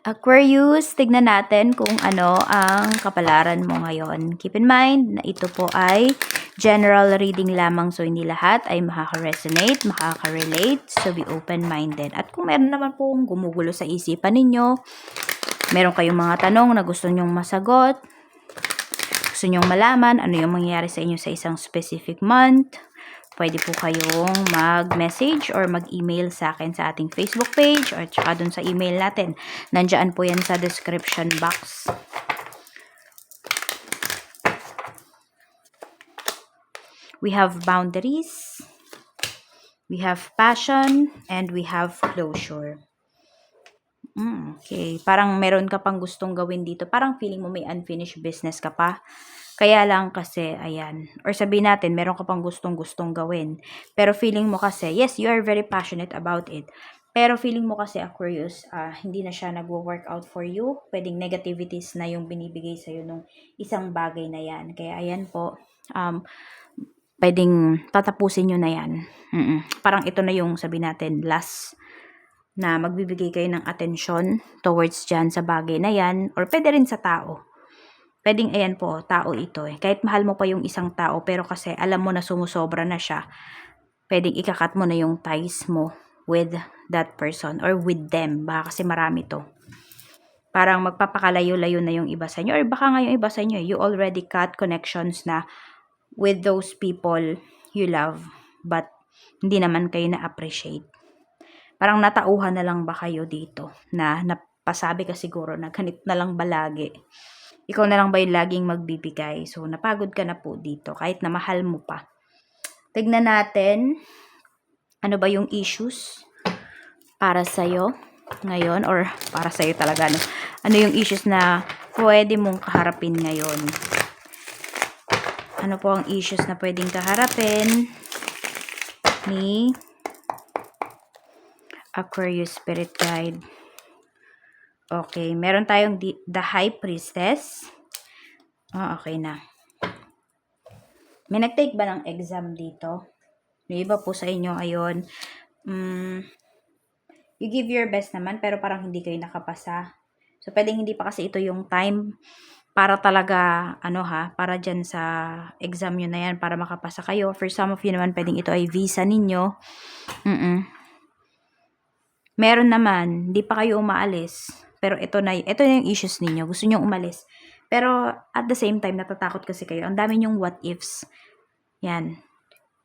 Aquarius, tignan natin kung ano ang kapalaran mo ngayon. Keep in mind na ito po ay general reading lamang, so hindi lahat ay makaka-resonate, makaka-relate, so be open-minded. At kung meron naman pong gumugulo sa isipan ninyo, meron kayong mga tanong na gusto nyong masagot, gusto nyong malaman ano yung mangyayari sa inyo sa isang specific month, pwede po kayong mag-message or mag-email sa akin sa ating Facebook page or tsaka dun sa email natin. Nandyan po yan sa description box. We have boundaries, we have passion, and we have closure. Okay, parang meron ka pang gustong gawin dito. Parang feeling mo may unfinished business ka pa. Kaya lang kasi, ayan. Or sabihin natin, meron ka pang gustong gawin. Pero feeling mo kasi, yes, you are very passionate about it. Pero feeling mo kasi, Aquarius, hindi na siya nagwo-work out for you. Pwedeng negativities na yung binibigay sa'yo nung isang bagay na yan. Kaya ayan po, pwedeng tatapusin nyo na yan. Parang ito na yung, sabihin natin, last na magbibigay kayo ng atensyon towards dyan sa bagay na yan. Or pwede rin sa tao. Pwedeng, ayan po, tao ito eh. Kahit mahal mo pa yung isang tao, pero kasi alam mo na sumusobra na siya, pwedeng ikakat mo na yung ties mo with that person or with them. Baka kasi marami to. Parang magpapakalayo-layo na yung iba sa inyo. Or baka nga yung iba sa inyo, you already cut connections na with those people you love, but hindi naman kayo na-appreciate. Parang natauhan na lang ba kayo dito na napasabi ka siguro na ganito na lang ba lagi? Ikaw na lang ba yung laging magbibigay? So, napagod ka na po dito kahit na mahal mo pa. Tignan natin, ano ba yung issues para sa'yo ngayon? Or para sa'yo talaga, no? Ano yung issues na pwede mong kaharapin ngayon? Ano po ang issues na pwedeng kaharapin ni Aquarius Spirit Guide? Okay, meron tayong the High Priestess. Okay na. May nag-take ba ng exam dito? May iba po sa inyo, ayun. You give your best naman, pero parang hindi kayo nakapasa. So, pwedeng hindi pa kasi ito yung time para talaga, para dyan sa exam nyo na yan, para makapasa kayo. For some of you naman, pwedeng ito ay visa ninyo. Meron naman, hindi pa kayo umaalis. Pero ito na yung issues ninyo. Gusto nyo umalis. Pero at the same time, natatakot kasi kayo. Ang dami nyong what ifs. Yan.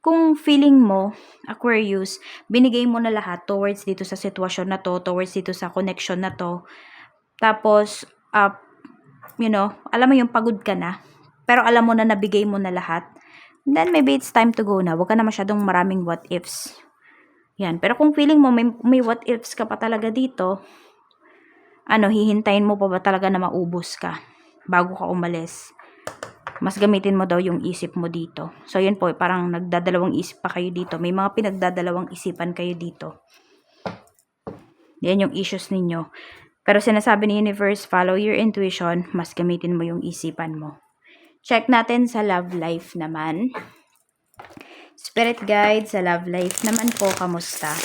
Kung feeling mo, Aquarius, binigay mo na lahat towards dito sa sitwasyon na to, towards dito sa connection na to. Tapos, alam mo yung pagod ka na. Pero alam mo na nabigay mo na lahat. Then maybe it's time to go na. Huwag ka na masyadong maraming what ifs. Yan. Pero kung feeling mo may what ifs ka pa talaga dito, hihintayin mo pa ba talaga na maubos ka bago ka umalis? Mas gamitin mo daw yung isip mo dito. So, yun po, parang nagdadalawang isip pa kayo dito. May mga pinagdadalawang isipan kayo dito. Yan yung issues ninyo. Pero sinasabi ni Universe, follow your intuition, mas gamitin mo yung isipan mo. Check natin sa love life naman. Spirit guide, sa love life naman po, kamusta?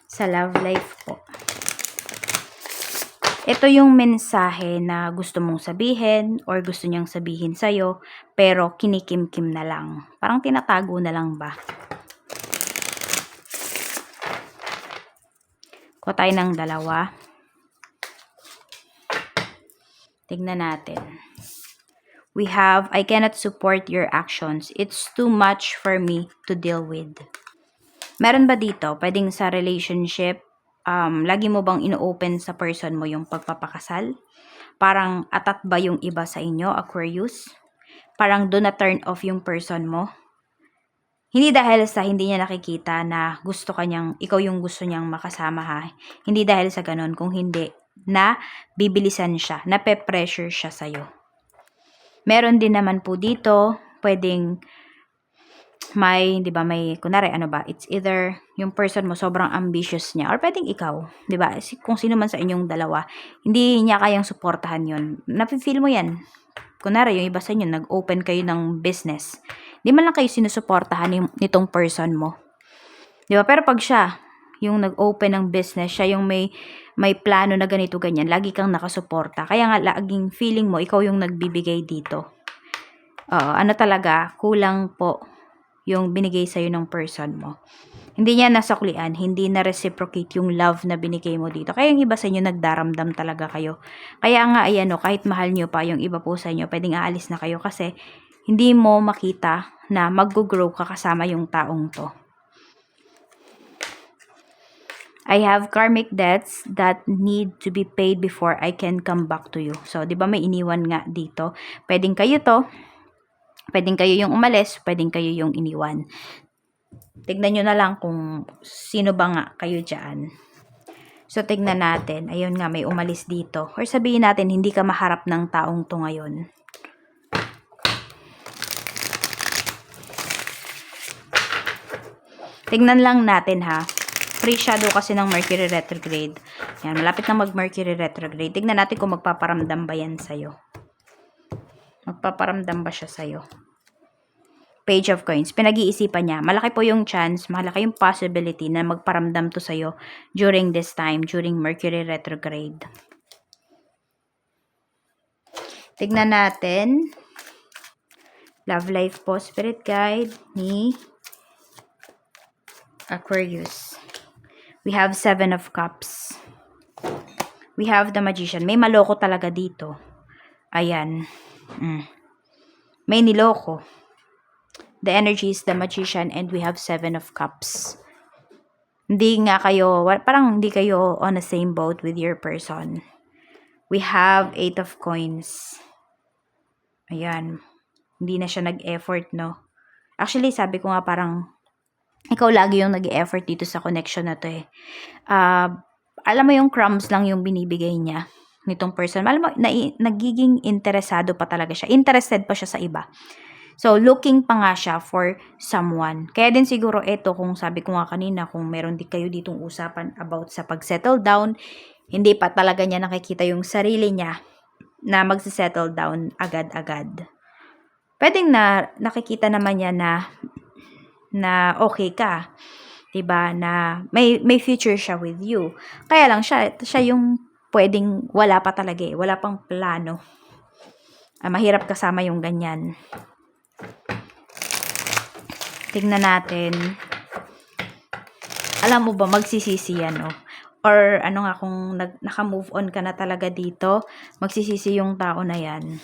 Sa love life po. Ito yung mensahe na gusto mong sabihin or gusto niyang sabihin sa'yo, pero kinikim-kim na lang. Parang tinatago na lang ba? Kuha tayo ng dalawa. Tignan natin. We have, I cannot support your actions. It's too much for me to deal with. Meron ba dito? Pwedeng sa relationship, lagi mo bang ino-open sa person mo yung pagpapakasal? Parang atat ba yung iba sa inyo, Aquarius? Parang do na turn off yung person mo? Hindi dahil sa hindi niya nakikita na ikaw yung gusto niyang makasama ha. Hindi dahil sa ganun, kung hindi, na bibilisan siya, na pe-pressure siya sa'yo. Meron din naman po dito, pwedeng kunwari, it's either yung person mo sobrang ambitious niya, or pwedeng ikaw, di ba? Kung sino man sa inyong dalawa, hindi niya kayang suportahan yun. Napifeel mo yan. Kunwari, yung iba sa inyo, nag-open kayo ng business. Di man lang kayo sinusuportahan nitong person mo. Di ba? Pero pag siya, yung nag-open ng business, siya yung may may plano na ganito ganyan, lagi kang nakasuporta. Kaya nga laging feeling mo ikaw yung nagbibigay dito. Ano talaga, kulang po yung binigay sa'yo ng person mo. Hindi niya nasuklian, hindi na reciprocate yung love na binigay mo dito. Kaya yung iba sa inyo nagdaramdam talaga kayo. Kaya nga ayan o, kahit mahal nyo pa yung iba po sa inyo, pwedeng aalis na kayo kasi hindi mo makita na mag-grow ka kasama yung taong to. I have karmic debts that need to be paid before I can come back to you. So, di ba may iniwan nga dito? Pwedeng kayo to. Pwedeng kayo yung umalis. Pwedeng kayo yung iniwan. Tignan nyo na lang kung sino ba nga kayo dyan. So, tignan natin. Ayun nga, may umalis dito. Or sabihin natin, hindi ka maharap ng taong to ngayon. Tignan lang natin ha. Free shadow kasi ng Mercury retrograde. Yan, malapit na mag-Mercury retrograde. Tignan natin kung magpaparamdam ba yan sa'yo. Magpaparamdam ba siya sa'yo? Page of Coins. Pinag-iisipan niya. Malaki po yung chance, malaki yung possibility na magparamdam to sa'yo during this time, during Mercury retrograde. Tignan natin. Love life po, spirit guide ni Aquarius. We have 7 of Cups. We have the Magician. May maloko talaga dito. Ayan. May niloko. The energy is the Magician and we have 7 of Cups. Hindi nga kayo, parang hindi kayo on the same boat with your person. We have 8 of Coins. Ayan. Hindi na siya nag-effort, no? Actually, sabi ko nga parang ikaw lagi yung nag-effort dito sa connection na to eh. Alam mo yung crumbs lang yung binibigay niya nitong person. Alam mo, nagiging interesado pa talaga siya. Interested pa siya sa iba. So, looking pa nga siya for someone. Kaya din siguro ito, kung sabi ko nga kanina, kung meron di kayo ditong usapan about sa pag-settle down, hindi pa talaga niya nakikita yung sarili niya na mag-settle down agad-agad. Pwedeng na nakikita naman niya na okay ka. 'Di ba? Na may future siya with you. Kaya lang siya yung pwedeng wala pa talaga eh. Wala pang plano. Mahirap kasama yung ganyan. Tingnan natin. Alam mo ba, magsisisi yan, oh. Or ano nga, kung naka-move on ka na talaga dito, magsisisi yung tao na yan.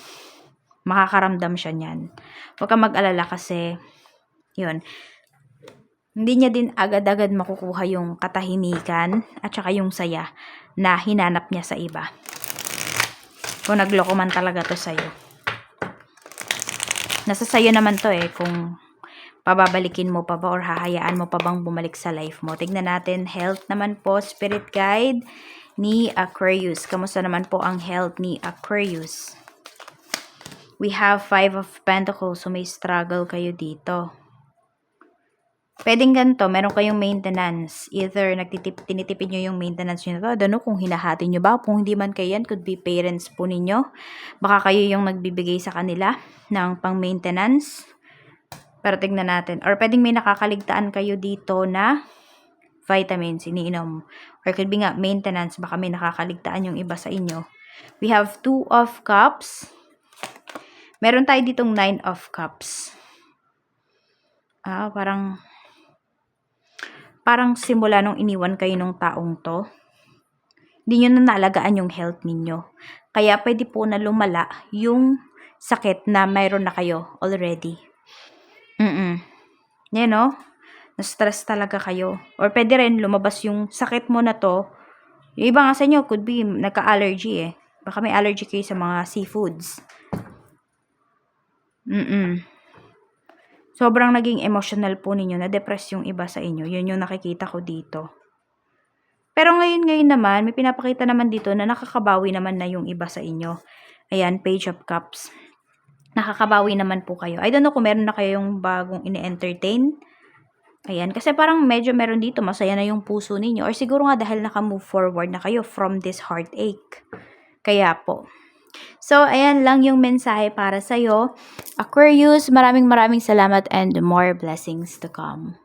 Makakaramdam siya niyan. Huwag kang mag-alala kasi, yun, hindi niya din agad-agad makukuha yung katahimikan at saka yung saya na hinanap niya sa iba. Kung nagloko man talaga to sa'yo. Nasa sayo naman to eh, kung pababalikin mo pa ba or hahayaan mo pa bang bumalik sa life mo. Tignan natin, health naman po, spirit guide ni Aquarius. Kamusta naman po ang health ni Aquarius? We have 5 of Pentacles, so may struggle kayo dito. Pwedeng ganito, meron kayong maintenance. Either tinitipid nyo yung maintenance nyo na to. Don't know kung hinahati nyo ba. Kung hindi man kayo yan, could be parents po ninyo. Baka kayo yung nagbibigay sa kanila ng pang-maintenance. Pero tignan natin. Or pwedeng may nakakaligtaan kayo dito na vitamins, iniinom. Or could be nga maintenance, baka may nakakaligtaan yung iba sa inyo. We have 2 of Cups. Meron tayo ditong 9 of Cups. Parang simula nung iniwan kayo nung taong to, hindi nyo na naalagaan yung health ninyo. Kaya pwede po na lumala yung sakit na mayroon na kayo already. Yan no? Na-stress talaga kayo. Or pwede rin lumabas yung sakit mo na to. Yung iba nga sa inyo, could be nagka-allergy eh. Baka may allergy kayo sa mga seafoods. Sobrang naging emotional po ninyo, na-depress yung iba sa inyo. Yun yung nakikita ko dito. Pero ngayon naman, may pinapakita naman dito na nakakabawi naman na yung iba sa inyo. Ayan, Page of Cups. Nakakabawi naman po kayo. I don't know kung meron na kayong bagong ini-entertain. Ayan, kasi parang medyo meron dito, masaya na yung puso ninyo. Or siguro nga dahil naka-move forward na kayo from this heartache. Kaya po. So, ayan lang yung mensahe para sa'yo. Aquarius, maraming salamat and more blessings to come.